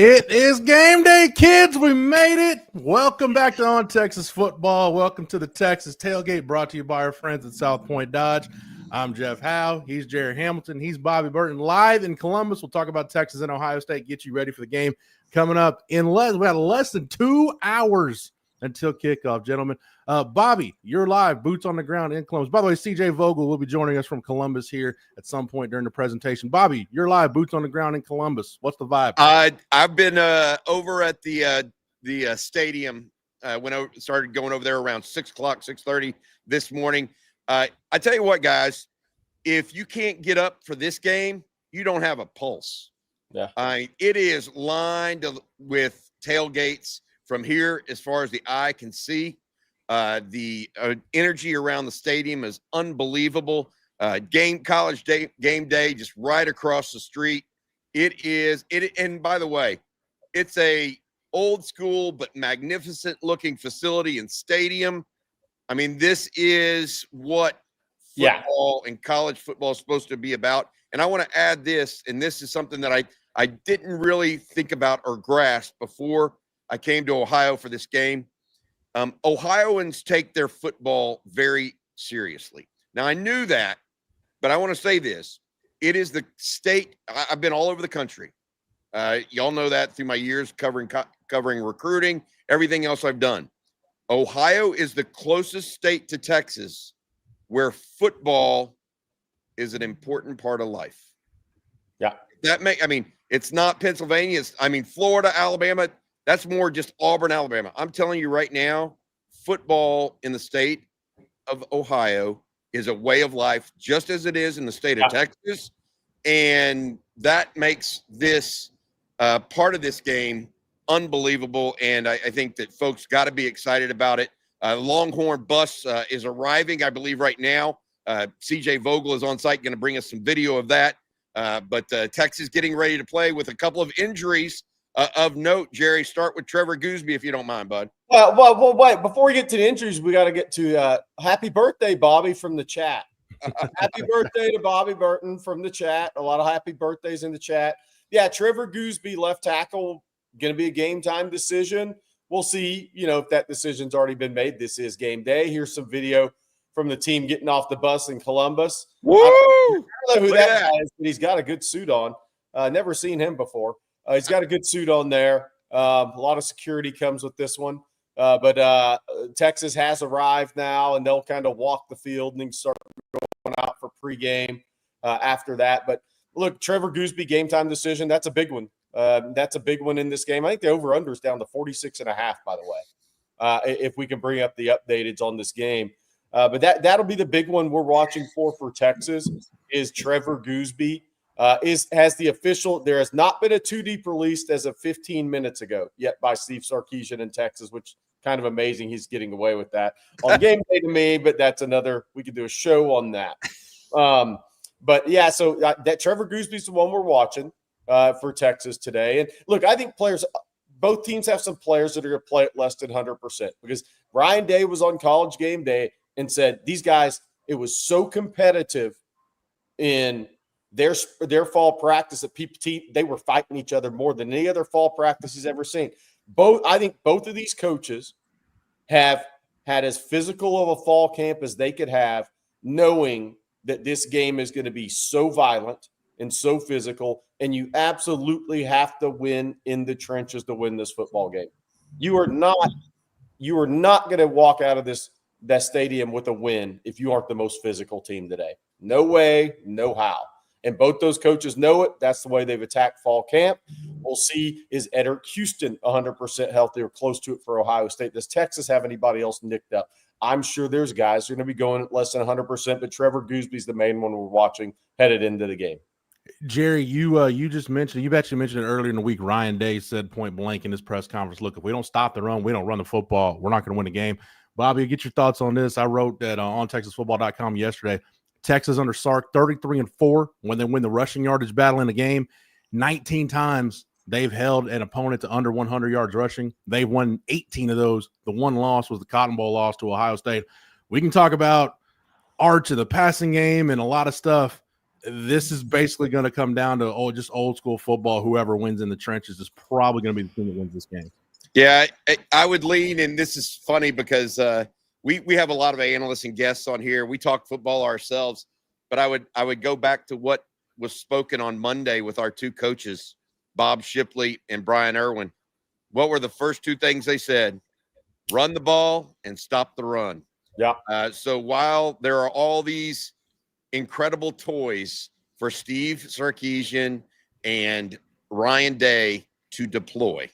It is game day, kids. We made it. Welcome back to On Texas Football. Welcome to the Texas Tailgate, brought to you by our friends at South Point Dodge. I'm Jeff Howe. He's Jerry Hamilton. He's Bobby Burton. Live in Columbus. We'll talk about Texas and Ohio State, get you ready for the game coming up in less than 2 hours until kickoff, gentlemen. Bobby, you're live, boots on the ground in Columbus. By the way, CJ Vogel will be joining us from Columbus here at some point during the presentation. Bobby, you're live, boots on the ground in Columbus. What's the vibe? I've been over at the stadium when I started going over there around 6 o'clock, 6:30 this morning. I tell you what, guys, if you can't get up for this game, you don't have a pulse. Yeah, it is lined with tailgates from here as far as the eye can see. The energy around the stadium is unbelievable. College game day just right across the street. And by the way, it's a old school but magnificent looking facility and stadium. I mean, this is what football and college football is supposed to be about. And I want to add this, and this is something that I didn't really think about or grasp before I came to Ohio for this game. Ohioans take their football very seriously. Now, I knew that, but I want to say this. It is the state. I've been all over the country. Y'all know that through my years covering recruiting, everything else I've done. Ohio is the closest state to Texas where football is an important part of life. Yeah. It's not Pennsylvania. Florida, Alabama. That's more just Auburn, Alabama. I'm telling you right now, football in the state of Ohio is a way of life, just as it is in the state of Texas. And that makes this part of this game unbelievable. And I think that folks got to be excited about it. Longhorn bus is arriving, I believe, right now. CJ Vogel is on site, going to bring us some video of that. But Texas getting ready to play with a couple of injuries of note. Jerry, start with Trevor Gooseby, if you don't mind, bud. Well, wait. Before we get to the injuries, we got to get to happy birthday, Bobby, from the chat. Happy birthday to Bobby Burton from the chat. A lot of happy birthdays in the chat. Yeah, Trevor Gooseby, left tackle, going to be a game time decision. We'll see, if that decision's already been made. This is game day. Here's some video from the team getting off the bus in Columbus. Woo! I don't know who that guy is, but he's got a good suit on. Never seen him before. He's got a good suit on there. A lot of security comes with this one. But Texas has arrived now, and they'll kind of walk the field and then start going out for pregame after that. But look, Trevor Gooseby, game time decision, that's a big one. That's a big one in this game. I think the over-under is down to 46.5, by the way, if we can bring up the updateds on this game. But that'll be the big one we're watching for Texas is Trevor Gooseby. Has the official – there has not been a 2-deep released as of 15 minutes ago yet by Steve Sarkisian in Texas, which kind of amazing he's getting away with that on game day to me, but that's another – we could do a show on that. But, yeah, so that Trevor Goosby's the one we're watching for Texas today. And, look, I think both teams have some players that are going to play at less than 100% because Ryan Day was on College Game Day and said these guys, it was so competitive in – their fall practice that they were fighting each other more than any other fall practice he's ever seen. I think both of these coaches have had as physical of a fall camp as they could have, knowing that this game is going to be so violent and so physical, and you absolutely have to win in the trenches to win this football game. You are not going to walk out of that stadium with a win if you aren't the most physical team today. No way, no how. And both those coaches know it. That's the way they've attacked fall camp. We'll see, is Edric Houston 100% healthy or close to it for Ohio State? Does Texas have anybody else nicked up? I'm sure there's guys who are going to be going at less than 100%, but Trevor Gooseby's the main one we're watching headed into the game. Jerry, you actually mentioned it earlier in the week. Ryan Day said point blank in his press conference, look, if we don't stop the run, we don't run the football, we're not going to win the game. Bobby, get your thoughts on this. I wrote that on TexasFootball.com yesterday. Texas under Sark, 33-4 when they win the rushing yardage battle in the game. 19 times they've held an opponent to under 100 yards rushing. They've won 18 of those. The one loss was the Cotton Bowl loss to Ohio State. We can talk about arch of the passing game and a lot of stuff. this is basically going to come down to just old school football. Whoever wins in the trenches is probably going to be the team that wins this game. Yeah, I would lean, and this is funny because we have a lot of analysts and guests on here. We talk football ourselves, but I would go back to what was spoken on Monday with our two coaches, Bob Shipley and Brian Irwin. What were the first two things they said? Run the ball and stop the run. Yeah. So while there are all these incredible toys for Steve Sarkisian and Ryan Day to deploy,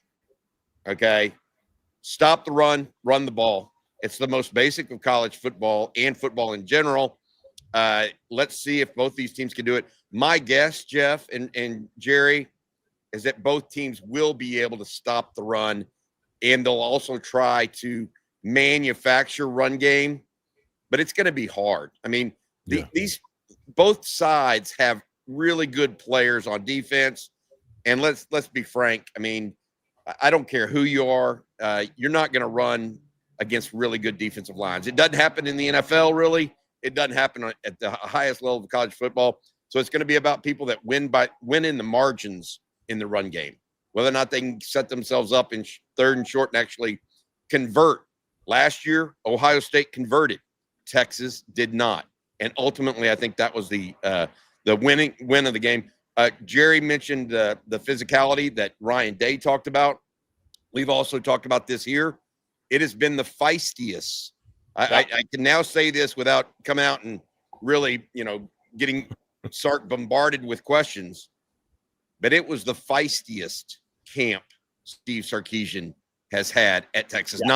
okay, stop the run, run the ball. It's the most basic of college football and football in general. Let's see if both these teams can do it. My guess, Jeff and Jerry, is that both teams will be able to stop the run, and they'll also try to manufacture run game, but it's going to be hard. I mean, these both sides have really good players on defense, and let's be frank. I mean, I don't care who you are. You're not going to run against really good defensive lines. It doesn't happen in the NFL, really. It doesn't happen at the highest level of college football. So it's going to be about people that win in the margins in the run game, whether or not they can set themselves up in third and short and actually convert. Last year, Ohio State converted. Texas did not. And ultimately, I think that was the win of the game. Jerry mentioned the physicality that Ryan Day talked about. We've also talked about this here. It has been the feistiest. I can now say this without coming out and really, getting Sark bombarded with questions. But it was the feistiest camp Steve Sarkisian has had at Texas. Yeah.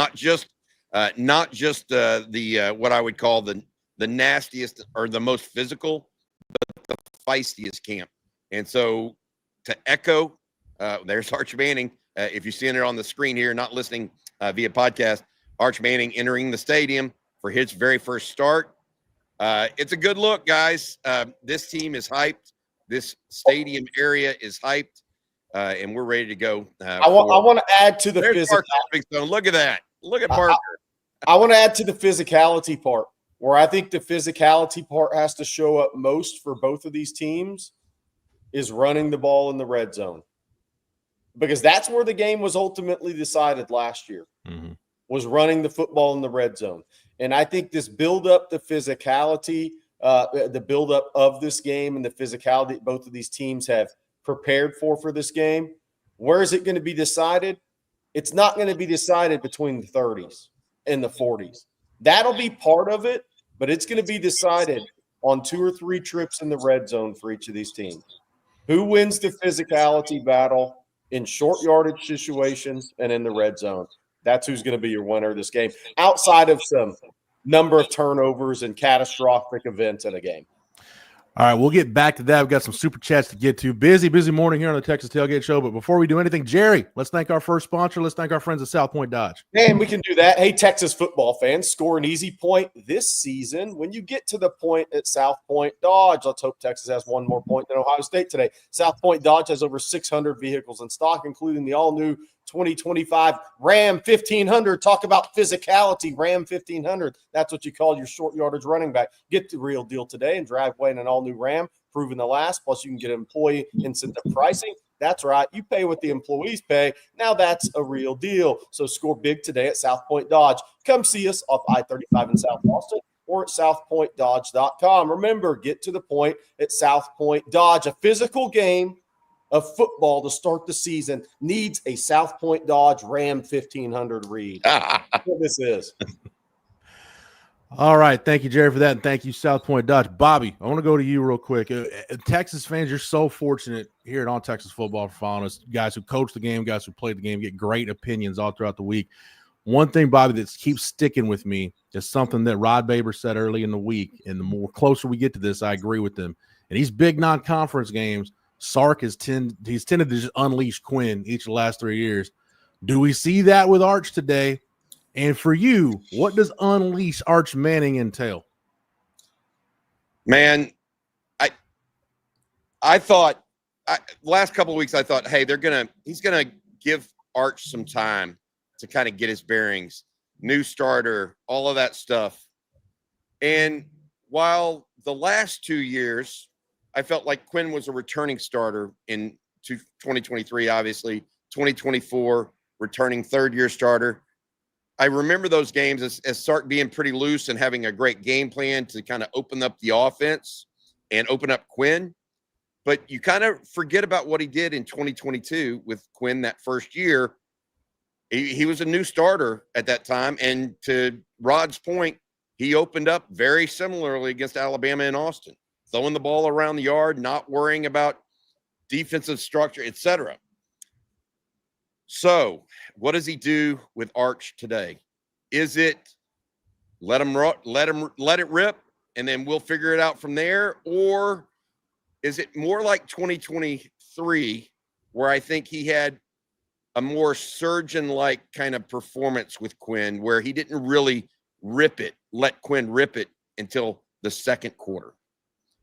Not just the what I would call the nastiest or the most physical, but the feistiest camp. And so to echo, there's Arch Manning. If you're seeing it on the screen here, not listening via podcast, Arch Manning entering the stadium for his very first start. It's a good look, guys. This team is hyped. This stadium area is hyped, and we're ready to go. I want to add to the physicality. Look at that. Look at Parker. I want to add to the physicality part, where I think the physicality part has to show up most for both of these teams is running the ball in the red zone. Because that's where the game was ultimately decided last year, was running the football in the red zone. And I think this build-up, the physicality, the build-up of this game and the physicality both of these teams have prepared for this game, where is it going to be decided? It's not going to be decided between the 30s and the 40s. That'll be part of it, but it's going to be decided on 2 or 3 trips in the red zone for each of these teams. Who wins the physicality battle in short yardage situations and in the red zone? That's who's going to be your winner of this game, outside of some number of turnovers and catastrophic events in a game. All right, we'll get back to that. We've got some super chats to get to. Busy morning here on the Texas Tailgate Show. But before we do anything, Jerry, let's thank our first sponsor. Let's thank our friends at South Point Dodge. Man, we can do that. Hey, Texas football fans, score an easy point this season when you get to the point at South Point Dodge. Let's hope Texas has one more point than Ohio State today. South Point Dodge has over 600 vehicles in stock, including the all-new 2025 Ram 1500. Talk about physicality, Ram 1500. That's what you call your short yardage running back. Get the real deal today and drive away in an all-new Ram, proven to last. Plus, you can get employee incentive pricing. That's right. You pay what the employees pay. Now that's a real deal. So score big today at South Point Dodge. Come see us off I-35 in South Austin or at southpointdodge.com. Remember, get to the point at South Point Dodge. A physical game of football to start the season needs a South Point Dodge Ram 1500 read. That's what this is. All right. Thank you, Jerry, for that. And thank you, South Point Dodge. Bobby, I want to go to you real quick. Texas fans, you're so fortunate here at On Texas Football for following us. Guys who coach the game, guys who play the game, get great opinions all throughout the week. One thing, Bobby, that keeps sticking with me is something that Rod Baber said early in the week. And the more closer we get to this, I agree with him. And these big non-conference games, Sark he's tended to just unleash Quinn each of the last 3 years. Do we see that with Arch today? And for you, what does unleash Arch Manning entail? Man, I thought last couple of weeks I thought, hey, he's gonna give Arch some time to kind of get his bearings, new starter, all of that stuff. And while the last 2 years I felt like Quinn was a returning starter in 2023, obviously. 2024, returning third-year starter. I remember those games as Sark being pretty loose and having a great game plan to kind of open up the offense and open up Quinn. But you kind of forget about what he did in 2022 with Quinn that first year. He was a new starter at that time. And to Rod's point, he opened up very similarly against Alabama and Austin, throwing the ball around the yard, not worrying about defensive structure, etc. So what does he do with Arch today? Is it let it rip and then we'll figure it out from there? Or is it more like 2023 where I think he had a more surgeon-like kind of performance with Quinn where he didn't really let Quinn rip it until the second quarter?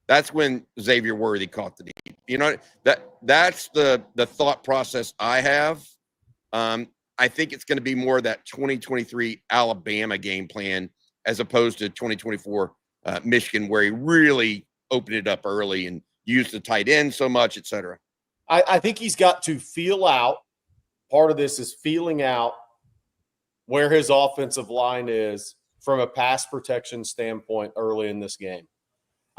That's when Xavier Worthy caught the deep. You know, that's the thought process I have. I think it's going to be more of that 2023 Alabama game plan as opposed to 2024 Michigan, where he really opened it up early and used the tight end so much, et cetera. I think he's got to feel out. Part of this is feeling out where his offensive line is from a pass protection standpoint early in this game.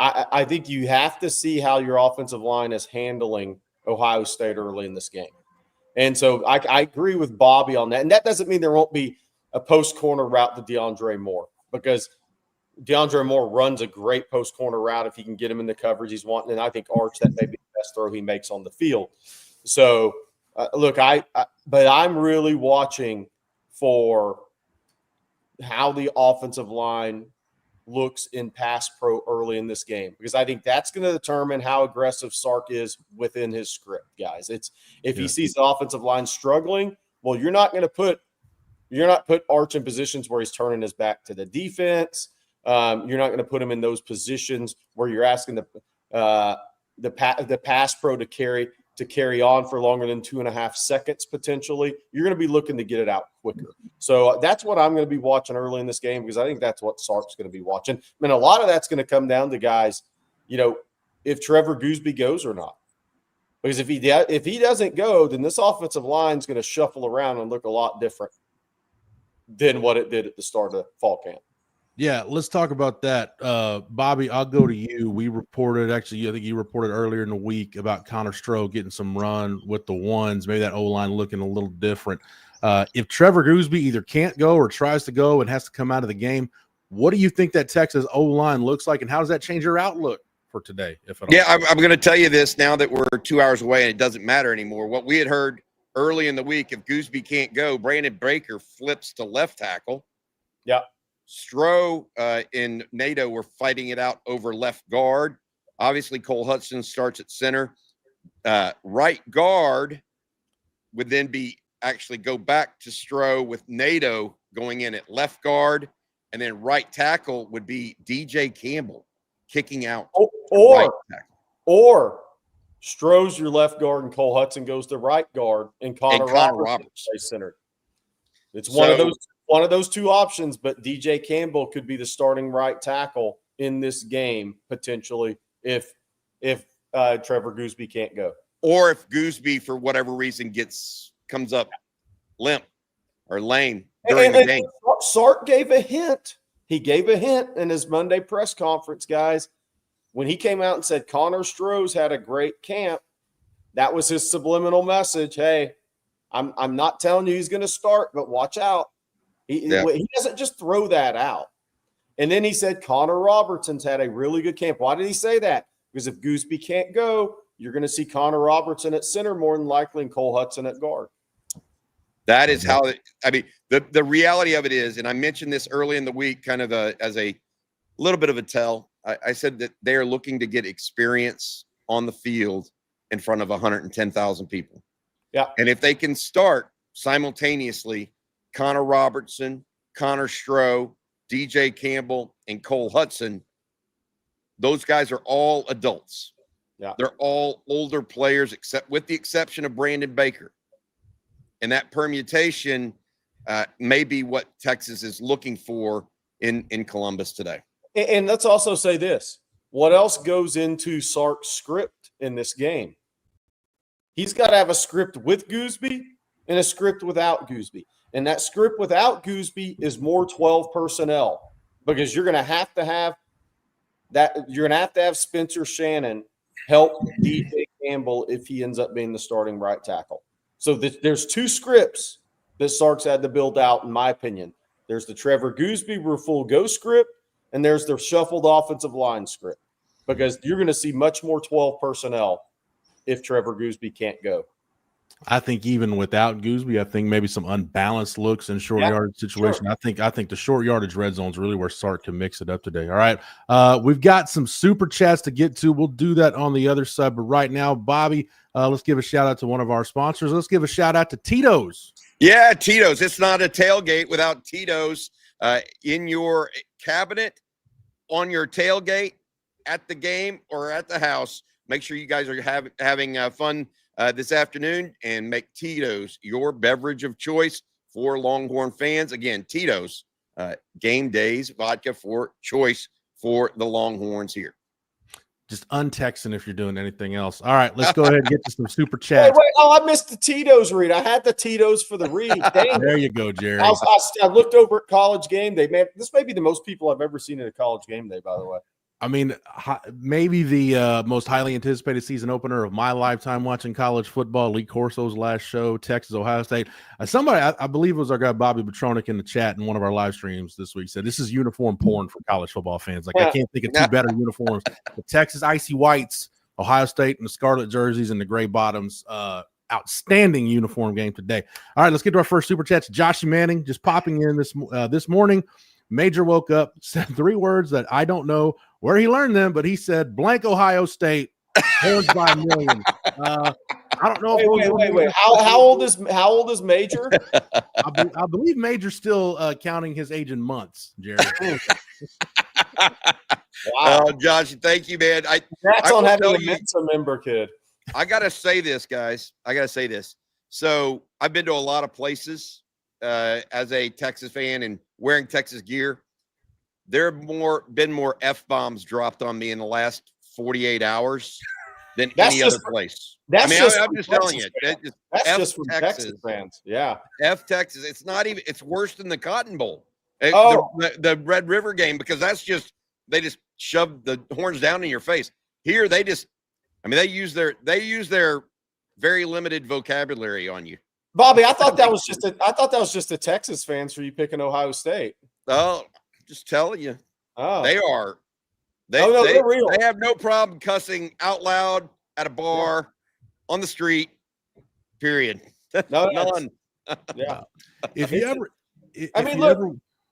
I think you have to see how your offensive line is handling Ohio State early in this game. And so I agree with Bobby on that. And that doesn't mean there won't be a post corner route to DeAndre Moore, because DeAndre Moore runs a great post corner route if he can get him in the coverage he's wanting. And I think Arch, that may be the best throw he makes on the field. So look, but I'm really watching for how the offensive line looks in pass pro early in this game, because I think that's going to determine how aggressive Sark is within his script, guys. It's if he sees the offensive line struggling, well, you're not put Arch in positions where he's turning his back to the defense. You're not going to put him in those positions where you're asking the pass pro to carry on for longer than 2.5 seconds potentially. You're going to be looking to get it out quicker. So that's what I'm going to be watching early in this game, because I think that's what Sark's going to be watching. I mean, a lot of that's going to come down to guys, if Trevor Gooseby goes or not. Because if he doesn't go, then this offensive line is going to shuffle around and look a lot different than what it did at the start of fall camp. Yeah, let's talk about that. Bobby, I'll go to you. We reported, actually, I think you reported earlier in the week about Connor Stroh getting some run with the ones, maybe that O-line looking a little different. If Trevor Gooseby either can't go or tries to go and has to come out of the game, what do you think that Texas O-line looks like, and how does that change your outlook for today, if at all? Yeah, I'm going to tell you this now that we're 2 hours away and it doesn't matter anymore. What we had heard early in the week, if Gooseby can't go, Brandon Baker flips to left tackle. Yeah. Stroh and NATO were fighting it out over left guard. Obviously, Cole Hudson starts at center. Right guard would then go back to Stroh with NATO going in at left guard. And then right tackle would be DJ Campbell kicking out. Or Stroh's your left guard and Cole Hudson goes to right guard and Connor Roberts plays center. It's one of those two options, but DJ Campbell could be the starting right tackle in this game potentially if Trevor Gooseby can't go, or if Gooseby for whatever reason comes up limp or lame during the game. Sark gave a hint. He gave a hint in his Monday press conference, guys, when he came out and said Connor Stroh's had a great camp. That was his subliminal message. Hey, I'm not telling you he's going to start, but watch out. He doesn't just throw that out. And then he said Connor Robertson's had a really good camp. Why did he say that? Because if Gooseby can't go, you're going to see Connor Robertson at center more than likely and Cole Hudson at guard. That is how the reality of it is, and I mentioned this early in the week kind of as a little bit of a tell. I said that they are looking to get experience on the field in front of 110,000 people. Yeah. And if they can start simultaneously Connor Robertson, Connor Stroh, DJ Campbell, and Cole Hudson, those guys are all adults. Yeah. They're all older players, with the exception of Brandon Baker. And that permutation may be what Texas is looking for in Columbus today. And let's also say this. what else goes into Sark's script in this game? He's got to have a script with Gooseby and a script without Gooseby. And that script without Gooseby is more 12 personnel, because you're going to have that. You're going to have Spencer Shannon help DJ Campbell if he ends up being the starting right tackle. So there's two scripts that Sark's had to build out, in my opinion. There's the Trevor Gooseby full go script, and there's the shuffled offensive line script, because you're going to see much more 12 personnel if Trevor Gooseby can't go. I think even without Gooseby, I think maybe some unbalanced looks in short yardage situation. Sure. I think the short yardage red zone is really where Sark can mix it up today. All right. We've got some super chats to get to. We'll do that on the other side. But right now, Bobby, let's give a shout out to one of our sponsors. Let's give a shout out to Tito's. Yeah, Tito's. It's not a tailgate without Tito's in your cabinet, on your tailgate, at the game, or at the house. Make sure you guys are having fun this afternoon, and make Tito's your beverage of choice for Longhorn fans. Again, Tito's, Game Day's vodka for choice for the Longhorns here. Just untexting if you're doing anything else. All right, let's go ahead and get to some super chats. Wait. Oh, I missed the Tito's read. I had the Tito's for the read. Dang. There you go, Jerry. I looked over at College Game Day. Man, this may be the most people I've ever seen at a College Game Day, by the way. I mean, maybe the most highly anticipated season opener of my lifetime watching college football. Lee Corso's last show, Texas, Ohio State. Somebody, I believe it was our guy Bobby Petronic in the chat in one of our live streams this week, said this is uniform porn for college football fans. Like, I can't think of two better uniforms. The Texas Icy Whites, Ohio State, and the Scarlet jerseys and the gray bottoms. Outstanding uniform game today. All right, let's get to our first super chats. Joshy Manning just popping in this morning. Major woke up, said 3 words that I don't know where he learned them, but he said blank Ohio State, horns by a million. I don't know. Wait. How old is Major? I believe Major's still counting his age in months, Jerry. Wow, Josh, thank you, man. That's on having a Mensa member, kid. I gotta say this, guys. So I've been to a lot of places as a Texas fan and wearing Texas gear. There have been more F-bombs dropped on me in the last 48 hours than any other place. I'm just telling you. That's just from Texas fans. Yeah. F Texas. It's not even, it's worse than the Cotton Bowl. The Red River game, because they just shoved the horns down in your face. Here, they use their very limited vocabulary on you. Bobby, I thought that was just a Texas fans for you picking Ohio State. Oh, just telling you. Oh, they are. They're real. They have no problem cussing out loud at a bar, on the street. Period. None. Yeah. If you ever,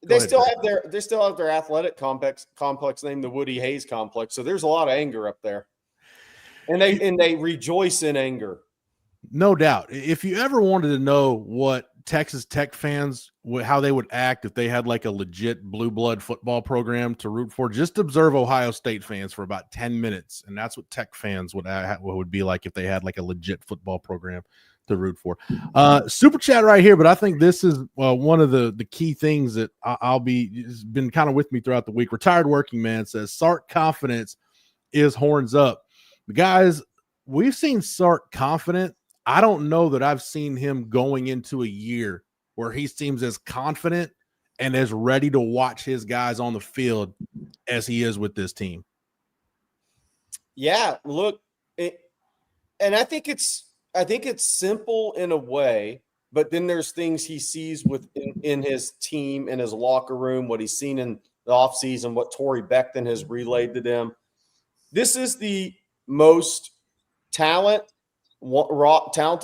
they still have their athletic complex named the Woody Hayes Complex. So there's a lot of anger up there, and they rejoice in anger. No doubt. If you ever wanted to know what Texas Tech fans, how they would act if they had like a legit blue blood football program to root for, just observe Ohio State fans for about 10 minutes. And that's what Tech fans would be like if they had like a legit football program to root for. Super chat right here, but I think this is one of the key things that has been kind of with me throughout the week. Retired Working Man says Sark confidence is horns up. Guys, we've seen Sark confident. I don't know that I've seen him going into a year where he seems as confident and as ready to watch his guys on the field as he is with this team. Yeah, look, and I think it's simple in a way, but then there's things he sees in his team, in his locker room, what he's seen in the offseason, what Torrey Beckton has relayed to them. This is the most talented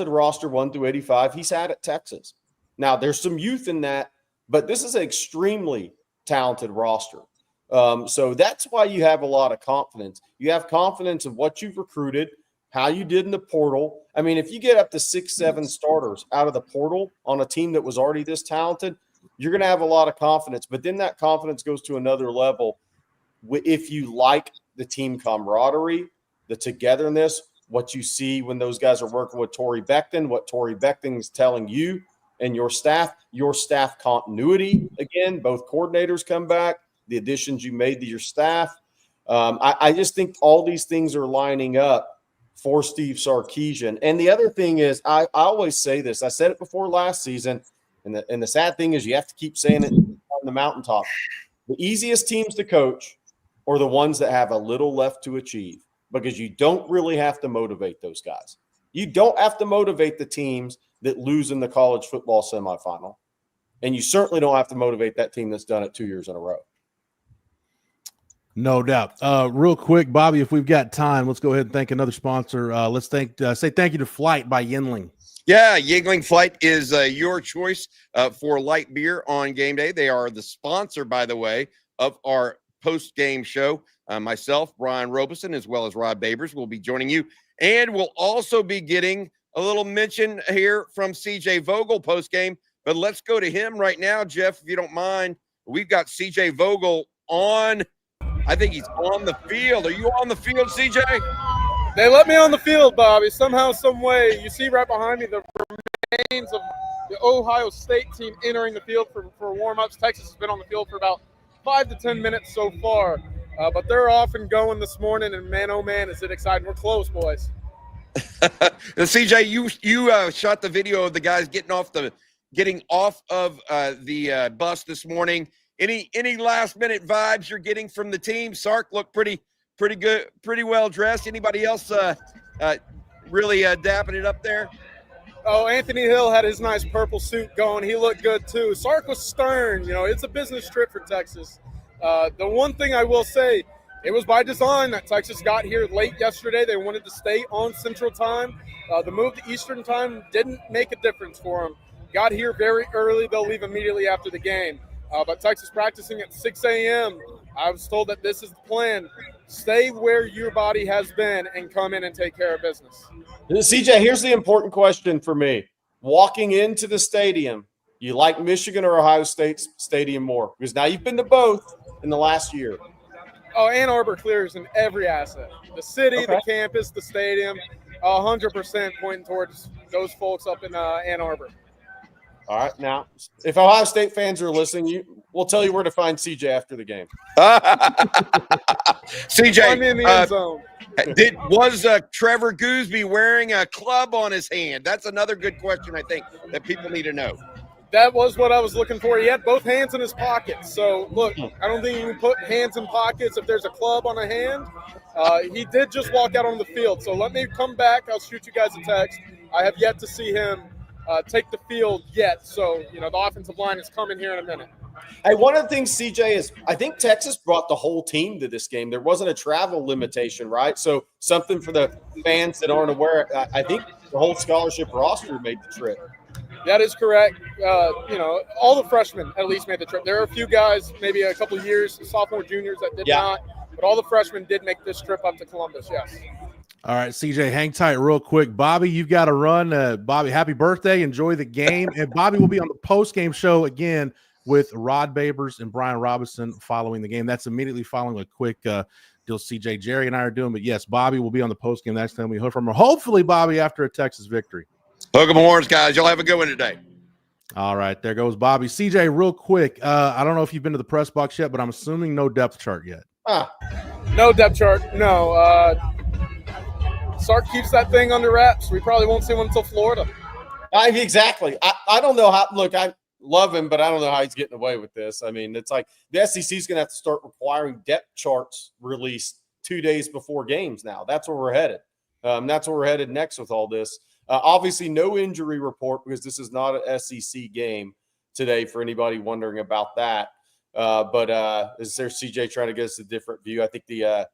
roster 1 through 85 he's had at Texas. Now, there's some youth in that, but this is an extremely talented roster. So that's why you have a lot of confidence. You have confidence in what you've recruited, how you did in the portal. I mean, if you get up to 6-7 starters out of the portal on a team that was already this talented, you're going to have a lot of confidence. But then that confidence goes to another level if you like the team camaraderie, the togetherness, what you see when those guys are working with Torrey Beckton, what Torrey Beckton is telling you and your staff continuity. Again, both coordinators come back, the additions you made to your staff. I just think all these things are lining up for Steve Sarkisian. And the other thing is, I always say this. I said it before last season, and the sad thing is you have to keep saying it on the mountaintop. The easiest teams to coach are the ones that have a little left to achieve, because you don't really have to motivate those guys. You don't have to motivate the teams that lose in the college football semifinal. And you certainly don't have to motivate that team that's done it 2 years in a row. No doubt. Real quick, Bobby, if we've got time, let's go ahead and thank another sponsor. Let's say thank you to Flight by Yingling. Yeah, Yingling Flight is your choice for light beer on game day. They are the sponsor, by the way, of our post-game show. Myself, Brian Robeson, as well as Rod Babers will be joining you. And we'll also be getting a little mention here from CJ Vogel post-game. But let's go to him right now, Jeff, if you don't mind. We've got CJ Vogel on. I think he's on the field. Are you on the field, CJ? They let me on the field, Bobby, somehow, some way. You see right behind me the remains of the Ohio State team entering the field for warm-ups. Texas has been on the field for about 5 to 10 minutes so far. But they're off and going this morning, and man, oh man, is it exciting. We're close, boys. CJ, you shot the video of the guys getting off of the bus this morning. Any last minute vibes you're getting from the team? Sark looked pretty good, pretty well dressed. Anybody else really dapping it up there? Oh, Anthony Hill had his nice purple suit going. He looked good too. Sark was stern. It's a business trip for Texas. The one thing I will say, it was by design that Texas got here late yesterday. They wanted to stay on Central Time. The move to Eastern Time didn't make a difference for them. Got here very early. They'll leave immediately after the game. But Texas practicing at 6 a.m. I was told that this is the plan. Stay where your body has been and come in and take care of business. CJ, here's the important question for me. Walking into the stadium, you like Michigan or Ohio State's stadium more? Because now you've been to both in the last year. Oh, Ann Arbor clears in every asset. The city, the campus, the stadium, 100% pointing towards those folks up in Ann Arbor. All right. Now, if Ohio State fans are listening, we'll tell you where to find CJ after the game. CJ, I'm in the end zone. Was Trevor Gooseby wearing a club on his hand? That's another good question, I think, that people need to know. That was what I was looking for. He had both hands in his pockets. So, look, I don't think you can put hands in pockets if there's a club on a hand. He did just walk out on the field. So let me come back. I'll shoot you guys a text. I have yet to see him take the field yet. So, the offensive line is coming here in a minute. Hey, one of the things, CJ, is I think Texas brought the whole team to this game. There wasn't a travel limitation, right? So something for the fans that aren't aware, I think the whole scholarship roster made the trip. That is correct. All the freshmen at least made the trip. There are a few guys, maybe a couple of years, sophomore, juniors that did not. But all the freshmen did make this trip up to Columbus, yes. All right, CJ, hang tight real quick. Bobby, you've got to run. Bobby, happy birthday. Enjoy the game. And Bobby will be on the post-game show again with Rod Babers and Brian Robinson following the game. That's immediately following a quick deal CJ, Jerry, and I are doing. But, yes, Bobby will be on the post-game. Next time we hear from her. Hopefully, Bobby, after a Texas victory. Hook 'em horns, guys. Y'all have a good one today. All right, there goes Bobby. CJ, real quick, I don't know if you've been to the press box yet, but I'm assuming no depth chart yet. No depth chart, no. Sark keeps that thing under wraps. We probably won't see one until Florida. Exactly. I don't know how – look, I love him, but I don't know how he's getting away with this. I mean, it's like the SEC is going to have to start requiring depth charts released 2 days before games now. That's where we're headed. That's where we're headed next with all this. Obviously, no injury report because this is not an SEC game today for anybody wondering about that. But is there CJ trying to get us a different view? I think the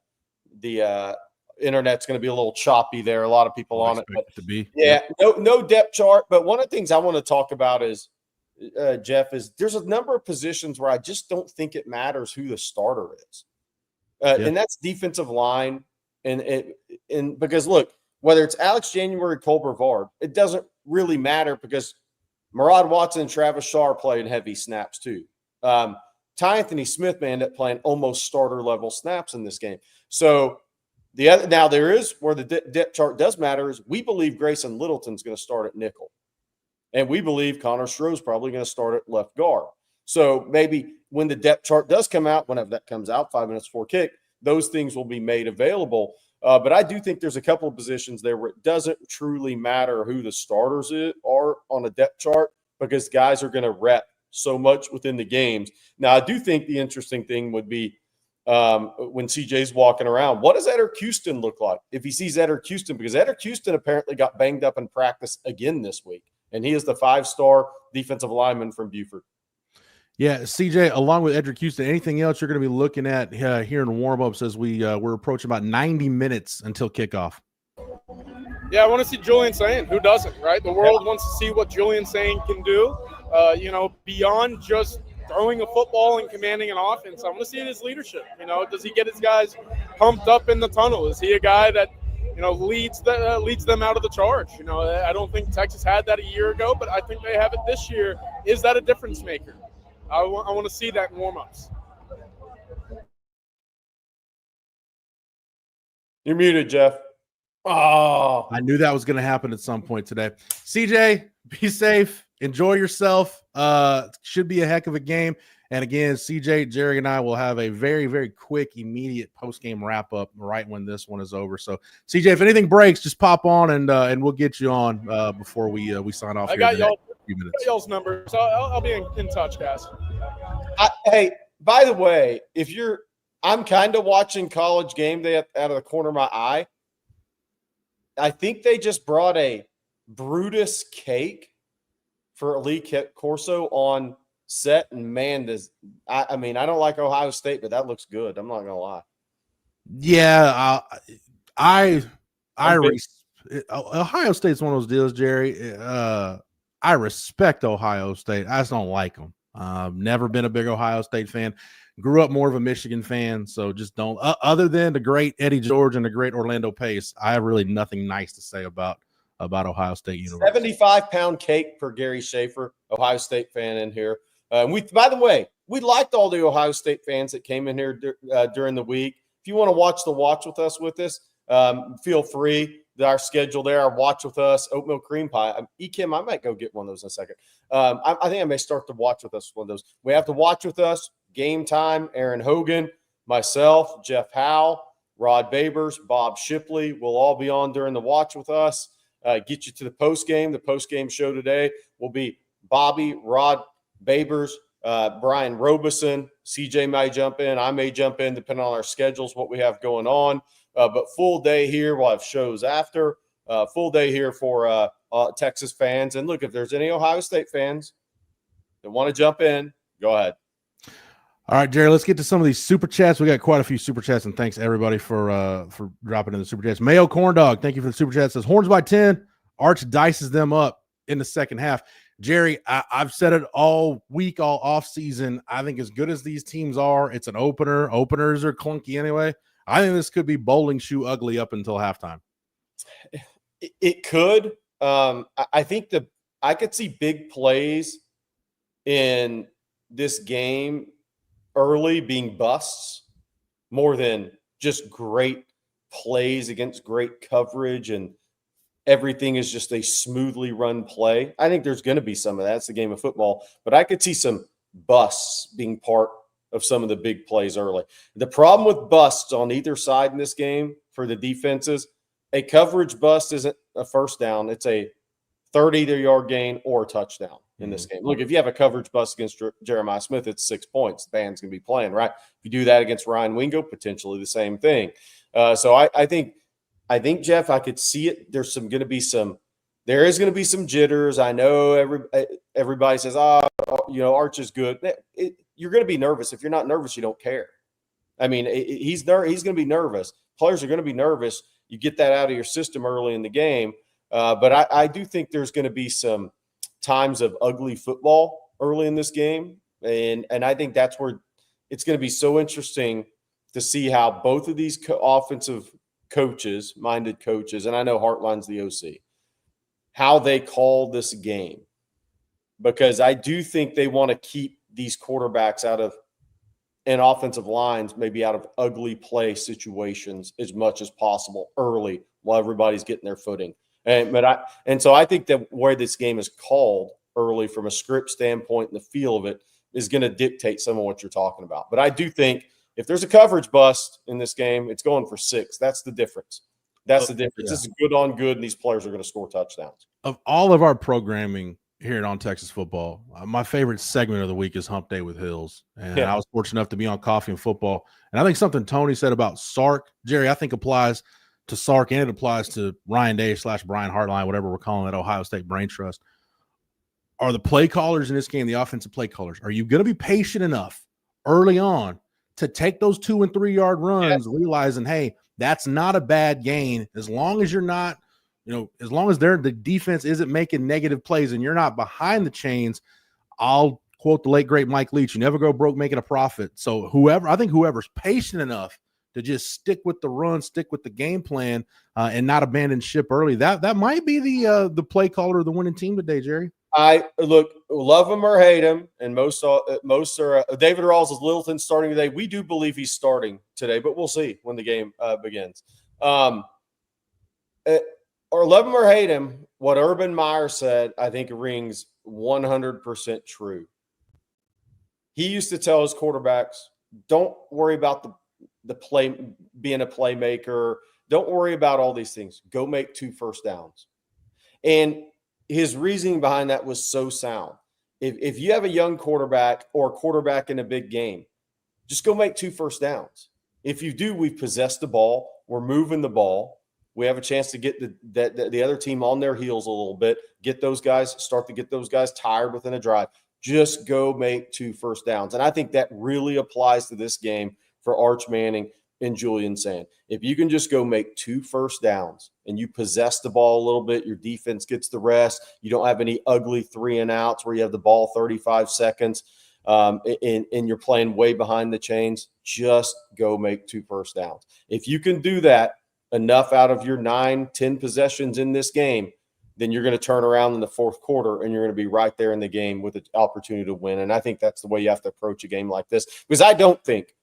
internet's going to be a little choppy there. A lot of people on it. But, to be. Yeah, no depth chart. But one of the things I want to talk about is, Jeff, is there's a number of positions where I just don't think it matters who the starter is. And that's defensive line. And because, look, whether it's Alex January, Cole Brevard, it doesn't really matter because Murad Watson and Travis Shaw are playing heavy snaps too. Ty Anthony Smith may end up playing almost starter-level snaps in this game. So now there is where the depth chart does matter is we believe Grayson Littleton's going to start at nickel. And we believe Connor Stroh's probably going to start at left guard. So maybe when the depth chart does come out, whenever that comes out, 5 minutes before kick, those things will be made available. But I do think there's a couple of positions there where it doesn't truly matter who the starters are on a depth chart because guys are going to rep so much within the games. Now, I do think the interesting thing would be when CJ's walking around, what does Eder Houston look like if he sees Eder Houston? Because Eder Houston apparently got banged up in practice again this week, and he is the 5-star defensive lineman from Buford. Yeah, CJ, along with Edric Houston, anything else you're going to be looking at here in warm-ups as we're approaching about 90 minutes until kickoff? Yeah, I want to see Julian Sain. Who doesn't, right? The world wants to see what Julian Sain can do, beyond just throwing a football and commanding an offense. I want to see his leadership. Does he get his guys pumped up in the tunnel? Is he a guy that, leads them out of the charge? I don't think Texas had that a year ago, but I think they have it this year. Is that a difference maker? I want to see that in warm-ups. You're muted, Jeff. Oh, I knew that was going to happen at some point today. CJ, be safe. Enjoy yourself. Should be a heck of a game. And again, CJ, Jerry, and I will have a very, very quick, immediate post-game wrap-up right when this one is over. So, CJ, if anything breaks, just pop on and we'll get you on before we sign off. I got y'all's numbers. I'll be in touch, guys. Hey, by the way, I'm kind of watching College Game Day out of the corner of my eye. I think they just brought a Brutus cake for Elite Corso on set, and man, I don't like Ohio State, but that looks good. I'm not gonna lie. Yeah, Ohio State's one of those deals, Jerry. I respect Ohio State. I just don't like them. Never been a big Ohio State fan. Grew up more of a Michigan fan, so just don't. Other than the great Eddie George and the great Orlando Pace, I have really nothing nice to say about Ohio State University. 75-pound cake for Gary Schaefer, Ohio State fan in here. By the way, we liked all the Ohio State fans that came in here during the week. If you want to watch the Watch with us, feel free. Our schedule there, our Watch with Us, oatmeal cream pie. Ekim, I might go get one of those in a second. I think I may start the Watch with Us one of those. We have to Watch with Us, Game Time, Aaron Hogan, myself, Jeff Howe, Rod Babers, Bob Shipley. We'll all be on during the Watch with Us. Get you to the post game. The post game show today will be Bobby, Rod Babers, Brian Robeson. CJ may jump in. I may jump in depending on our schedules, what we have going on. But full day here. We'll have shows after. Full day here for Texas fans. And look, if there's any Ohio State fans that want to jump in, go ahead. All right, Jerry, let's get to some of these super chats. We got quite a few super chats, and thanks everybody for dropping in the super chats. Mayo Corn Dog, thank you for the super chat. Says Horns by 10. Arch dices them up in the second half. Jerry, I've said it all week, all off season. I think as good as these teams are, it's an opener. Openers are clunky anyway. I think this could be bowling shoe ugly up until halftime. It could. I think I could see big plays in this game early being busts more than just great plays against great coverage and everything is just a smoothly run play. I think there's going to be some of that. It's the game of football. But I could see some busts being part of some of the big plays early. The problem with busts on either side in this game for the defenses, a coverage bust isn't a first down. It's a 30-yard gain or a touchdown in this game. Look, if you have a coverage bust against Jeremiah Smith, it's 6 points. The band's going to be playing, right? If you do that against Ryan Wingo, potentially the same ththing. So I think, Jeff, I could see it. There is going to be some jitters. I know everybody says, Arch is good. You're going to be nervous. If you're not nervous, you don't care. I mean, he's going to be nervous. Players are going to be nervous. You get that out of your system early in the game. But I do think there's going to be some times of ugly football early in this game. And I think that's where it's going to be so interesting to see how both of these offensive minded coaches, and I know Hartline's the OC, how they call this game. Because I do think they want to keep these quarterbacks and offensive lines maybe out of ugly play situations as much as possible early while everybody's getting their footing. So I think that where this game is called early from a script standpoint and the feel of it is going to dictate some of what you're talking about. But I do think If there's a coverage bust in this game, it's going for 6. That's the difference. That's the difference. Yeah. This is good on good, and these players are going to score touchdowns. Of all of our programming here at On Texas Football, my favorite segment of the week is Hump Day with Hills. And I was fortunate enough to be on Coffee and Football. And I think something Tony said about Sark, Jerry, I think applies to Sark, and it applies to Ryan Day / Brian Hartline, whatever we're calling it, Ohio State Brain Trust. Are the play callers in this game, the offensive play callers, are you going to be patient enough early on to take those 2 and 3 yard runs, realizing, hey, that's not a bad gain as long as you're not, as long as the defense isn't making negative plays and you're not behind the chains. I'll quote the late great Mike Leach: "You never go broke making a profit." So whoever's patient enough to just stick with the run, stick with the game plan, and not abandon ship early, that might be the play caller of the winning team today, Jerry. I love him or hate him, and most are David Rawls is Littleton starting today. We do believe he's starting today, but we'll see when the game begins. Or love him or hate him, what Urban Meyer said, I think rings 100% true. He used to tell his quarterbacks, don't worry about the play, being a playmaker. Don't worry about all these things. Go make 2 first downs. And his reasoning behind that was so sound. If you have a young quarterback or a quarterback in a big game, just go make 2 first downs. If you do, we've possessed the ball. We're moving the ball. We have a chance to get the other team on their heels a little bit, start to get those guys tired within a drive. Just go make 2 first downs. And I think that really applies to this game for Arch Manning and Julian Sand. If you can just go make 2 first downs and you possess the ball a little bit, your defense gets the rest. You don't have any ugly 3 and outs where you have the ball 35 seconds and you're playing way behind the chains. Just go make 2 first downs. If you can do that enough out of your 9-10 possessions in this game, then you're going to turn around in the fourth quarter and you're going to be right there in the game with the opportunity to win. And I think that's the way you have to approach a game like this, because I don't think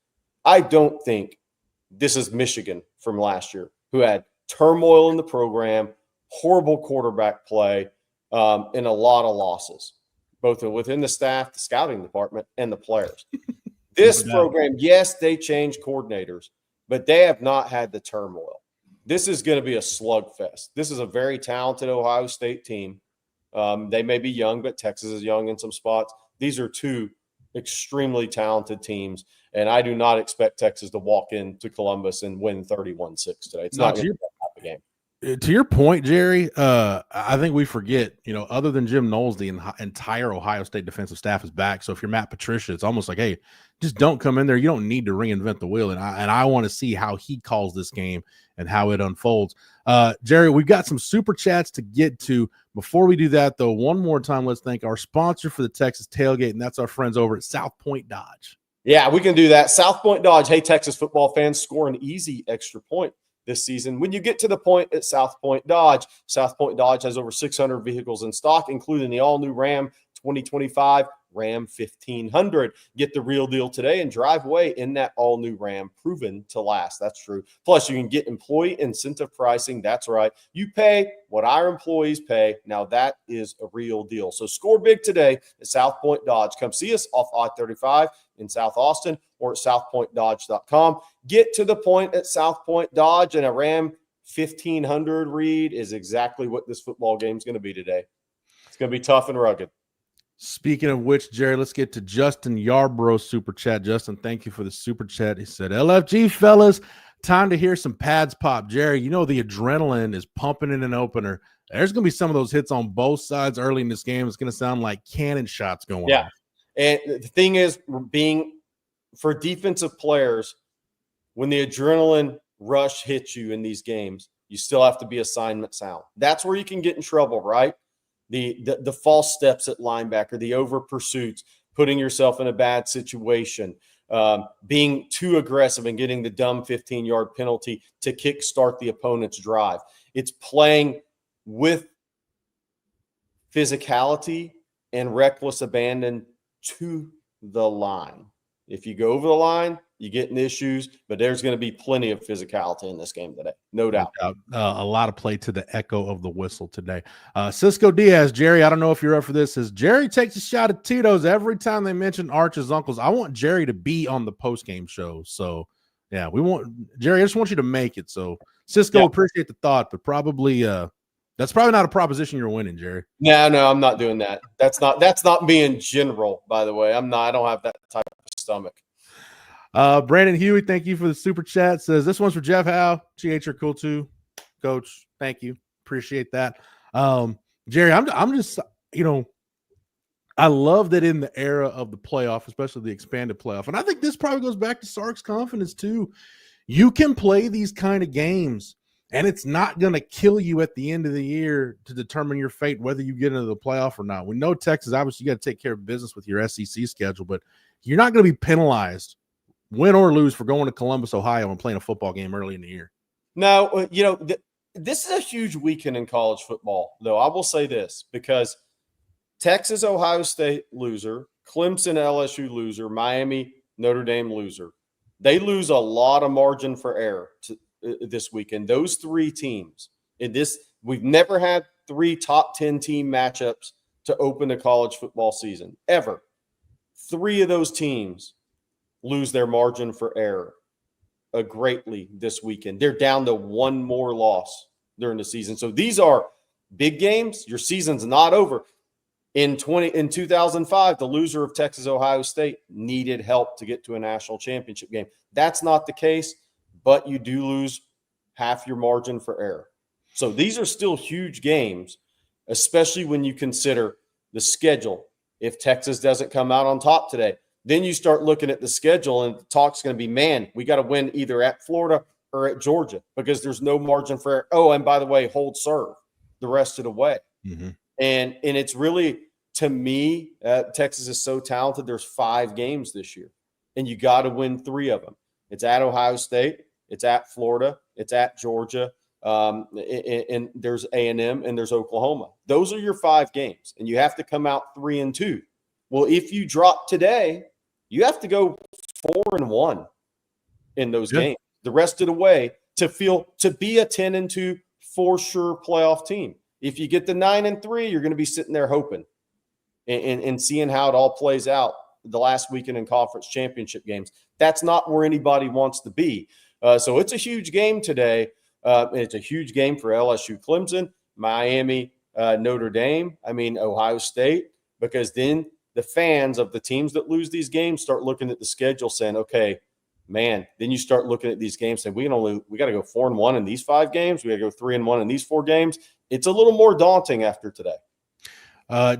this is Michigan from last year, who had turmoil in the program, horrible quarterback play, and a lot of losses, both within the staff, the scouting department, and the players. This program, yes, they changed coordinators, but they have not had the turmoil. This is going to be a slugfest. This is a very talented Ohio State team. They may be young, but Texas is young in some spots. These are 2 extremely talented teams, and I do not expect Texas to walk into Columbus and win 31-6 today. It's not going to be a game. To your point, Jerry, I think we forget, other than Jim Knowles, the entire Ohio State defensive staff is back. So if you're Matt Patricia, it's almost like, hey, just don't come in there. You don't need to reinvent the wheel. And I want to see how he calls this game and how it unfolds. Jerry, we've got some super chats to get to. Before we do that, though, one more time, let's thank our sponsor for the Texas Tailgate, and that's our friends over at South Point Dodge. Yeah, we can do that. South Point Dodge. Hey, Texas football fans, score an easy extra point this season when you get to the point at South Point Dodge. South Point Dodge has over 600 vehicles in stock, including the all-new Ram 2025, Ram 1500. Get the real deal today and drive away in that all-new Ram, proven to last. That's true. Plus, you can get employee incentive pricing. That's right. You pay what our employees pay. Now, that is a real deal. So score big today at South Point Dodge. Come see us off I-35 in South Austin or at southpointdodge.com. Get to the point at South Point Dodge, and a Ram 1500 read is exactly what this football game is going to be today. It's going to be tough and rugged. Speaking of which, Jerry, let's get to Justin Yarbrough's super chat. Justin, thank you for the super chat. He said, LFG fellas, time to hear some pads pop. Jerry, the adrenaline is pumping in an opener. There's going to be some of those hits on both sides early in this game. It's going to sound like cannon shots going off. And the thing is, for defensive players, when the adrenaline rush hits you in these games, you still have to be assignment sound. That's where you can get in trouble, right? The false steps at linebacker, the over pursuits, putting yourself in a bad situation, being too aggressive and getting the dumb 15-yard penalty to kickstart the opponent's drive. It's playing with physicality and reckless abandon to the line. If you go over the line, You get in issues, but there's going to be plenty of physicality in this game today. No doubt. A lot of play to the echo of the whistle today. Cisco Diaz, Jerry, I don't know if you're up for this. Says Jerry takes a shot at Tito's every time they mention Arch's uncles. I want Jerry to be on the post-game show. So, yeah, we want Jerry. I just want you to make it. So, Cisco, appreciate the thought, but probably that's probably not a proposition you're winning, Jerry. No, I'm not doing that. That's not me in general, by the way. I don't have that type of stomach. Brandon Huey, thank you for the super chat. Says this one's for Jeff Howe. GH are cool too, Coach. Thank you, appreciate that. Jerry, I'm just I love that in the era of the playoff, especially the expanded playoff, and I think this probably goes back to Sark's confidence too. You can play these kind of games, and it's not going to kill you at the end of the year to determine your fate, whether you get into the playoff or not. We know Texas, obviously, you got to take care of business with your SEC schedule, but you're not going to be penalized, win or lose, for going to Columbus, Ohio and playing a football game early in the year. No, this is a huge weekend in college football, though. I will say this, because Texas, Ohio State loser, Clemson, LSU loser, Miami, Notre Dame loser. They lose a lot of margin for error this weekend. Those three teams in this, we've never had three top 10 team matchups to open a college football season ever. Three of those teams lose their margin for error greatly this weekend. They're down to one more loss during the season. So these are big games. Your season's not over. In 2005, the loser of Texas, Ohio State needed help to get to a national championship game. That's not the case, but you do lose half your margin for error. So these are still huge games, especially when you consider the schedule. If Texas doesn't come out on top today, then you start looking at the schedule, and the talk's going to be, man, we got to win either at Florida or at Georgia, because there's no margin for error. Oh, and by the way, hold serve the rest of the way. Mm-hmm. And it's really, to me, Texas is so talented. There's 5 games this year, and you got to win 3 of them. It's at Ohio State, it's at Florida, it's at Georgia, and there's A&M, and there's Oklahoma. Those are your 5 games, and you have to come out 3-2. Well, if you drop today, you have to go 4-1 in those games the rest of the way to be a 10-2 for sure playoff team. If you get the 9-3, you're going to be sitting there hoping and seeing how it all plays out the last weekend in conference championship games. That's not where anybody wants to be. So it's a huge game today. It's a huge game for LSU, Clemson, Miami, Notre Dame, Ohio State, because then the fans of the teams that lose these games start looking at the schedule saying, okay, man, then you start looking at these games saying, we got to go 4-1 in these 5 games. We got to go 3-1 in these 4 games. It's a little more daunting after today.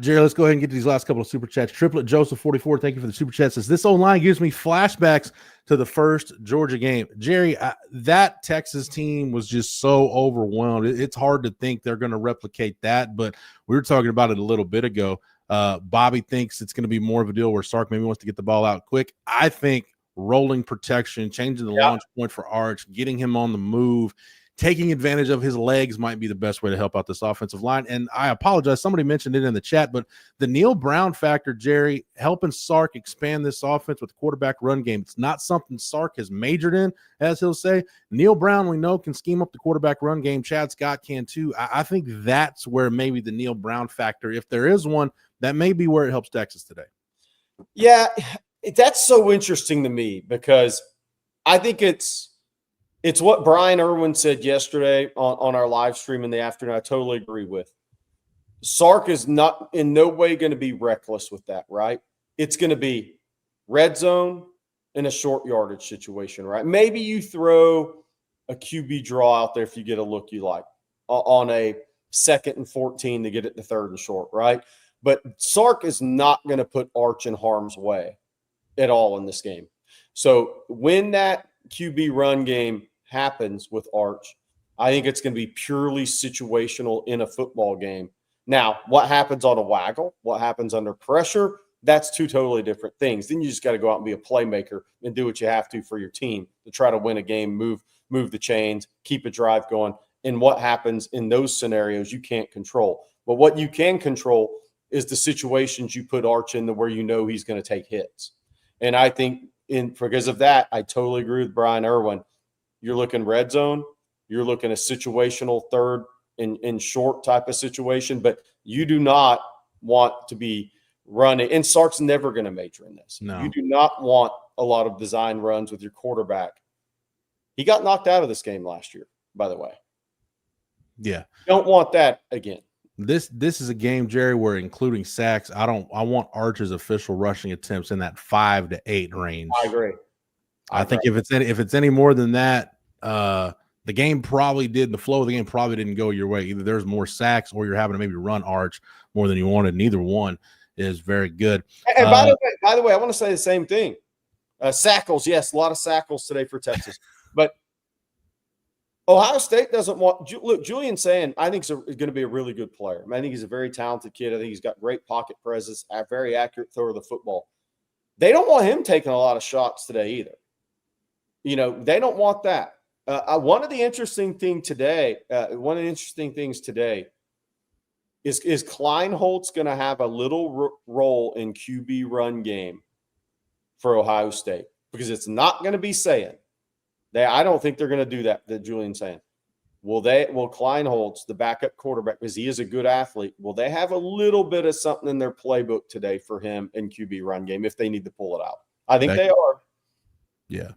Jerry, let's go ahead and get to these last couple of super chats. Triplet Joseph 44, thank you for the super chat. Says this O-line gives me flashbacks to the first Georgia game. Jerry, that Texas team was just so overwhelmed. It's hard to think they're going to replicate that, but we were talking about it a little bit ago. Bobby thinks it's going to be more of a deal where Sark maybe wants to get the ball out quick. I think rolling protection, changing the launch point for Arch, getting him on the move, taking advantage of his legs might be the best way to help out this offensive line. And I apologize, somebody mentioned it in the chat, but the Neil Brown factor, Jerry, helping Sark expand this offense with the quarterback run game. It's not something Sark has majored in, as he'll say. Neil Brown, we know, can scheme up the quarterback run game. Chad Scott can too. I think that's where maybe the Neil Brown factor, if there is one, that may be where it helps Texas today. Yeah, that's so interesting to me, because I think it's what Brian Irwin said yesterday on our live stream in the afternoon. I totally agree with. Sark is not in no way going to be reckless with that, right? It's going to be red zone in a short yardage situation, right? Maybe you throw a QB draw out there if you get a look you like on a 2nd and 14 to get it to 3rd and short, right? But Sark is not going to put Arch in harm's way at all in this game. So when that QB run game happens with Arch, I think it's going to be purely situational in a football game. Now, what happens on a waggle, what happens under pressure, that's 2 totally different things. Then you just got to go out and be a playmaker and do what you have to for your team to try to win a game, move the chains, keep a drive going. And what happens in those scenarios, you can't control. But what you can control is the situations you put Arch in where you know he's going to take hits. And I think because of that, I totally agree with Brian Irwin. You're looking red zone. You're looking a situational third in short type of situation, but you do not want to be running. And Sark's never going to major in this. No. You do not want a lot of design runs with your quarterback. He got knocked out of this game last year, by the way. Yeah. Don't want that again. This is a game, Jerry, where including sacks, I want Archer's official rushing attempts in that 5 to 8 range. I agree. I think if it's any more than that, the game probably did. The flow of the game probably didn't go your way. Either there's more sacks or you're having to maybe run Arch more than you wanted. Neither one is very good. And by the way, I want to say the same thing. Sackles, yes, a lot of sackles today for Texas, but Ohio State doesn't want. Look, Julian saying I think is going to be a really good player. I think he's a very talented kid. I think he's got great pocket presence, a very accurate throw of the football. They don't want him taking a lot of shots today either. They don't want that. One of the interesting things today is Kleinholtz going to have a little role in QB run game for Ohio State because it's not going to be saying. I don't think they're going to do that Julian's saying. Will Kleinholtz, the backup quarterback, because he is a good athlete, will they have a little bit of something in their playbook today for him in QB run game if they need to pull it out? I think they are. Yeah.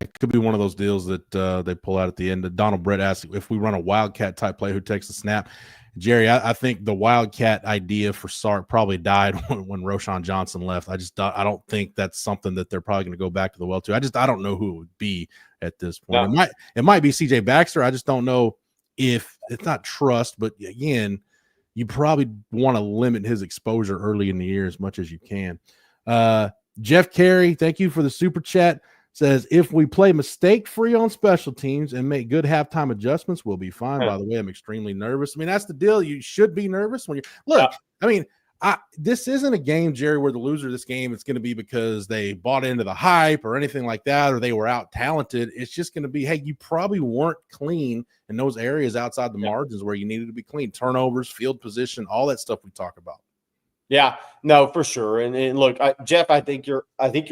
That could be one of those deals that they pull out at the end. Donald Brett asked if we run a Wildcat type play, who takes the snap? Jerry, I think the Wildcat idea for Sark probably died when Roschon Johnson left. I don't think that's something that they're probably going to go back to the well to. I don't know who it would be at this point. No. It might be CJ Baxter. I just don't know if it's not trust, but again, you probably want to limit his exposure early in the year as much as you can. Jeff Carey, thank you for the super chat. Says, if we play mistake-free on special teams and make good halftime adjustments, we'll be fine. By the way, I'm extremely nervous. I mean, that's the deal. You should be nervous when you look. I mean, this isn't a game, Jerry, where the loser of this game it's going to be because they bought into the hype or anything like that, or they were out talented. It's just going to be, hey, you probably weren't clean in those areas outside the margins where you needed to be clean. Turnovers, field position, all that stuff we talk about. Yeah, no, for sure. And look, Jeff, I think you're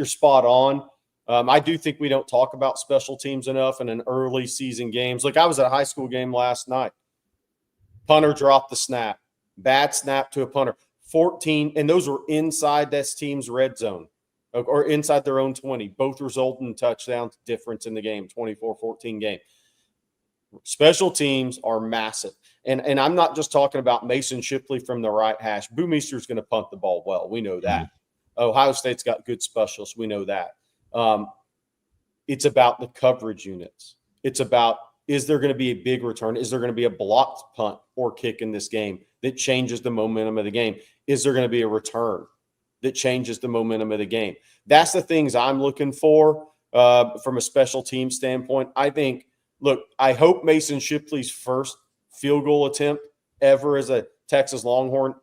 spot on. I do think we don't talk about special teams enough in an early season games. Look, I was at a high school game last night. Punter dropped the snap. Bad snap to a punter. 14, and those were inside this team's red zone or inside their own 20. Both resulted in touchdowns difference in the game, 24-14 game. Special teams are massive. And I'm not just talking about Mason Shipley from the right hash. Boomeister's going to punt the ball well. We know that. Ohio State's got good specialists. We know that. It's about the coverage units. It's about, is there going to be a big return? Is there going to be a blocked punt or kick in this game that changes the momentum of the game? Is there going to be a return that changes the momentum of the game? That's the things I'm looking for from a special team standpoint. I think, look, I hope Mason Shipley's first field goal attempt ever as a Texas Longhorn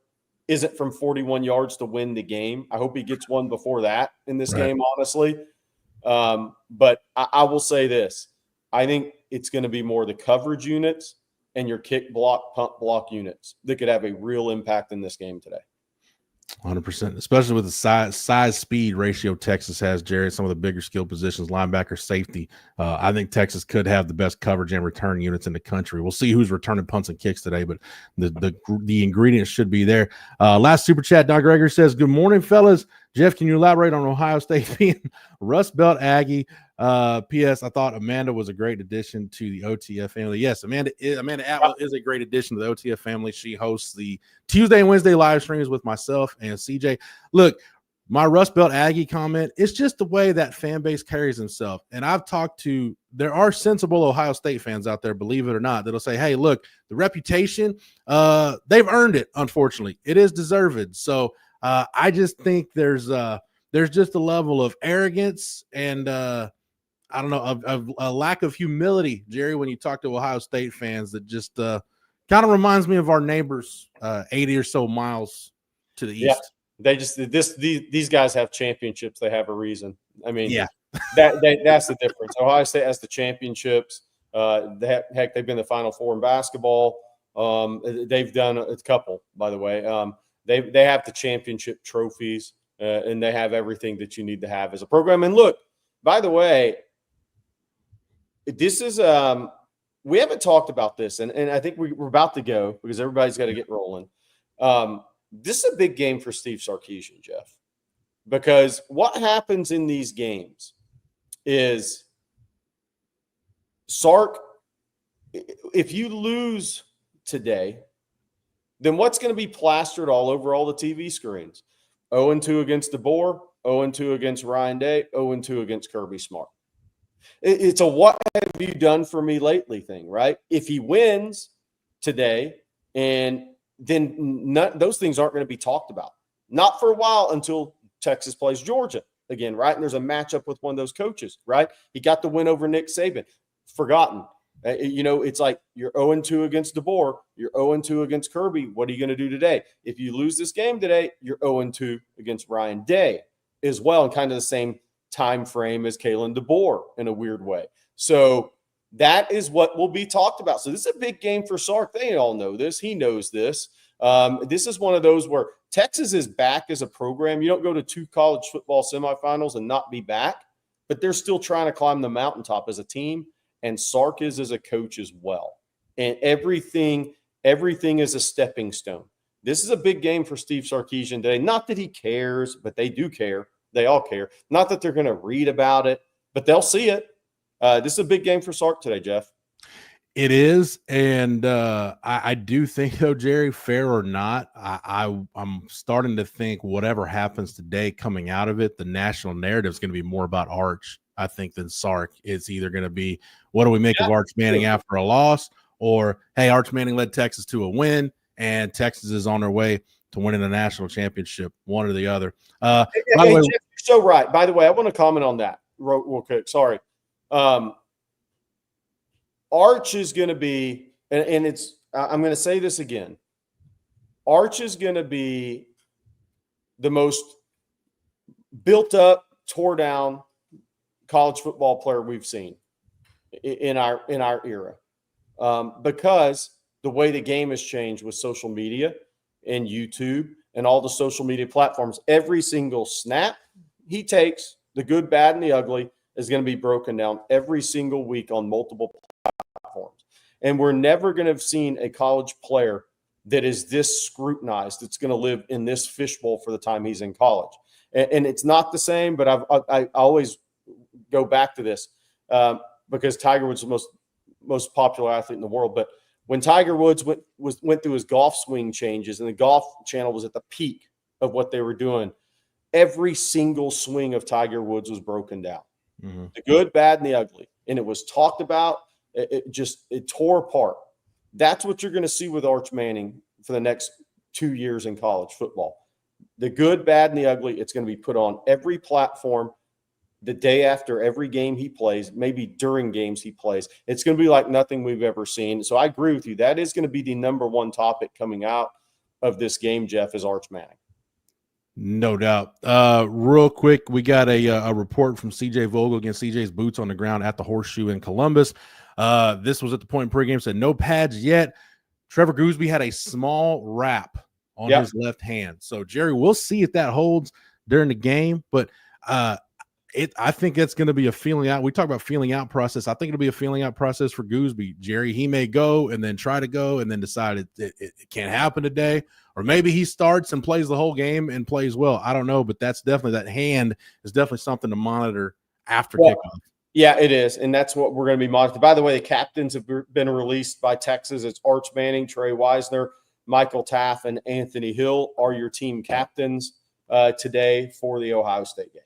isn't from 41 yards to win the game. I hope he gets one before that in this game, honestly. But I will say this. I think it's going to be more the coverage units and your kick block, punt block units that could have a real impact in this game today. 100%, especially with the size speed ratio Texas has, Jared. Some of the bigger skill positions, linebacker, safety. I think Texas could have the best coverage and return units in the country. We'll see who's returning punts and kicks today, but the ingredients should be there. Last super chat, Don Gregory says, "Good morning, fellas. Jeff, can you elaborate on Ohio State being Rust Belt Aggie? P.S. I thought Amanda was a great addition to the OTF family." Yes, Amanda Atwell is a great addition to the OTF family. She hosts the Tuesday and Wednesday live streams with myself and CJ. Look, my Rust Belt Aggie comment, it's just the way that fan base carries himself. And I've talked to, there are sensible Ohio State fans out there, believe it or not, that'll say, hey, look, the reputation, they've earned it, unfortunately. It is deserved. So I just think there's just a level of arrogance and I don't know, of a lack of humility, Jerry, when you talk to Ohio State fans that just kind of reminds me of our neighbors 80 or so miles to the east. They just these guys have championships. They have a reason. I mean, that's the difference. Ohio State has the championships. Heck, they've been the Final Four in basketball. They've done a couple, by the way. They have the championship trophies. and they have everything that you need to have as a program. And look, by the way, this is we haven't talked about this, and I think we're about to go because everybody's got to get rolling. This is a big game for Steve Sarkisian, Jeff, because what happens in these games is Sark, if you lose today, then what's going to be plastered all over all the TV screens? 0-2 against DeBoer, 0-2 against Ryan Day, 0-2 against Kirby Smart. It's a what have you done for me lately thing, right? If he wins today, and then those things aren't going to be talked about. Not for a while until Texas plays Georgia again, right? And there's a matchup with one of those coaches, right? He got the win over Nick Saban. Forgotten. It's like you're 0-2 against DeBoer. You're 0-2 against Kirby. What are you going to do today? If you lose this game today, you're 0-2 against Ryan Day as well, in kind of the same time frame as Kalen DeBoer in a weird way. So that is what will be talked about. So this is a big game for Sark. They all know this. He knows this. This is one of those where Texas is back as a program. You don't go to 2 college football semifinals and not be back, but they're still trying to climb the mountaintop as a team. And Sark is as a coach as well. And everything is a stepping stone. This is a big game for Steve Sarkisian today. Not that he cares, but they do care. They all care. Not that they're going to read about it, but they'll see it. This is a big game for Sark today, Jeff. It is, and I do think, though, Jerry, fair or not, I'm starting to think whatever happens today coming out of it, the national narrative is going to be more about Arch, I think, than Sark. It's either going to be, what do we make of Arch Manning after a loss, or, hey, Arch Manning led Texas to a win, and Texas is on their way to winning a national championship, one or the other. By the way, Jeff, you're so right. By the way, I want to comment on that real quick. Sorry. Arch is going to be, and it's, I'm going to say this again. Arch is going to be the most built up, tore down college football player we've seen in our era, because the way the game has changed with social media and YouTube and all the social media platforms. Every single snap he takes, the good, bad, and the ugly, is going to be broken down every single week on multiple platforms. And we're never going to have seen a college player that is this scrutinized, that's going to live in this fishbowl for the time he's in college. And it's not the same, but I always go back to this because Tiger Woods is the most popular athlete in the world. But when Tiger Woods went through his golf swing changes, and the Golf Channel was at the peak of what they were doing, every single swing of Tiger Woods was broken down. Mm-hmm. The good, bad, and the ugly. And it was talked about. It tore apart. That's what you're going to see with Arch Manning for the next 2 years in college football. The good, bad, and the ugly, it's going to be put on every platform the day after every game he plays, maybe during games he plays. It's going to be like nothing we've ever seen. So I agree with you. That is going to be the number one topic coming out of this game, Jeff, is Arch Manning. No doubt. Real quick, we got a report from CJ Vogel against CJ's boots on the ground at the Horseshoe in Columbus. This was at the point in pregame, said no pads yet. Trevor Gooseby had a small wrap on his left hand. So, Jerry, we'll see if that holds during the game. But I think it's going to be a feeling out. We talk about feeling out process. I think it'll be a feeling out process for Gooseby. Jerry, he may go and then try to go and then decide it can't happen today. Or maybe he starts and plays the whole game and plays well. I don't know, but that's definitely, that hand is definitely something to monitor after kickoff. Yeah, it is, and that's what we're going to be monitoring. By the way, the captains have been released by Texas. It's Arch Manning, Trey Wisner, Michael Taff, and Anthony Hill are your team captains today for the Ohio State game.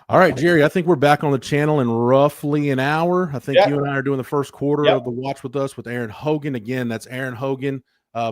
All right, Jerry, I think we're back on the channel in roughly an hour. I think you and I are doing the first quarter of the Watch With Us with Aaron Hogan. Again, that's Aaron Hogan,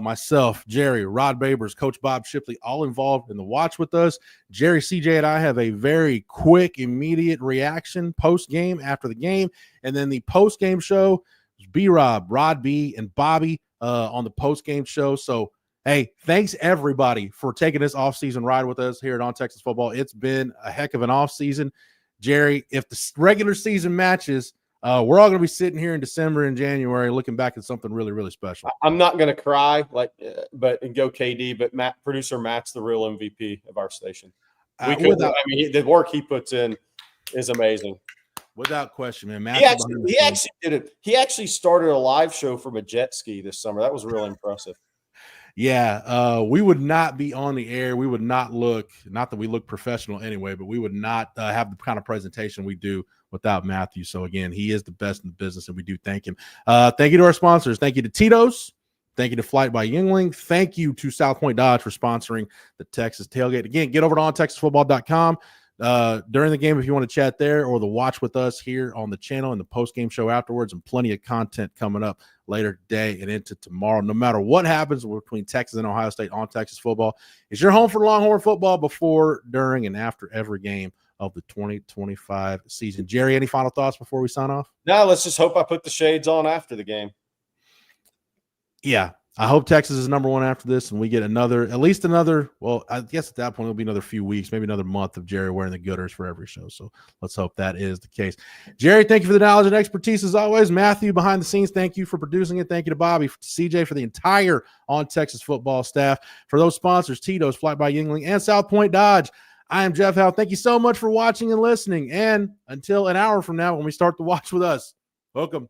myself, Jerry, Rod Babers, Coach Bob Shipley, all involved in the Watch With Us. Jerry, CJ, and I have a very quick, immediate reaction post-game after the game. And then the post-game show is B-Rob, Rod B, and Bobby on the post-game show. So, hey, thanks, everybody, for taking this offseason ride with us here at On Texas Football. It's been a heck of an offseason. Jerry, if the regular season matches, we're all going to be sitting here in December and January looking back at something really, really special. I'm not going to cry, but go KD, but producer Matt's the real MVP of our station. I mean, the work he puts in is amazing. Without question, man. He actually did it. He actually started a live show from a jet ski this summer. That was really impressive. Yeah, we would not be on the air. We would not look, not that we look professional anyway, but we would not have the kind of presentation we do without Matthew. So, again, he is the best in the business, and we do thank him. Thank you to our sponsors. Thank you to Tito's. Thank you to Flight by Yuengling. Thank you to South Point Dodge for sponsoring the Texas Tailgate. Again, get over to ontexasfootball.com. During the game, if you want to chat there, or the watch with us here on the channel and the post-game show afterwards, and plenty of content coming up later today and into tomorrow. No matter what happens between Texas and Ohio State on Texas football, is your home for Longhorn football before, during, and after every game of the 2025 season. Jerry, any final thoughts before we sign off? No, let's just hope I put the shades on after the game. Yeah. I hope Texas is number one after this, and we get at least another, well, I guess at that point it'll be another few weeks, maybe another month of Jerry wearing the Gooders for every show. So let's hope that is the case. Jerry, thank you for the knowledge and expertise as always. Matthew, behind the scenes, thank you for producing it. Thank you to Bobby, CJ, for the entire On Texas football staff. For those sponsors, Tito's, Flight by Yuengling, and South Point Dodge, I am Jeff Howe. Thank you so much for watching and listening. And until an hour from now when we start the watch with us, welcome.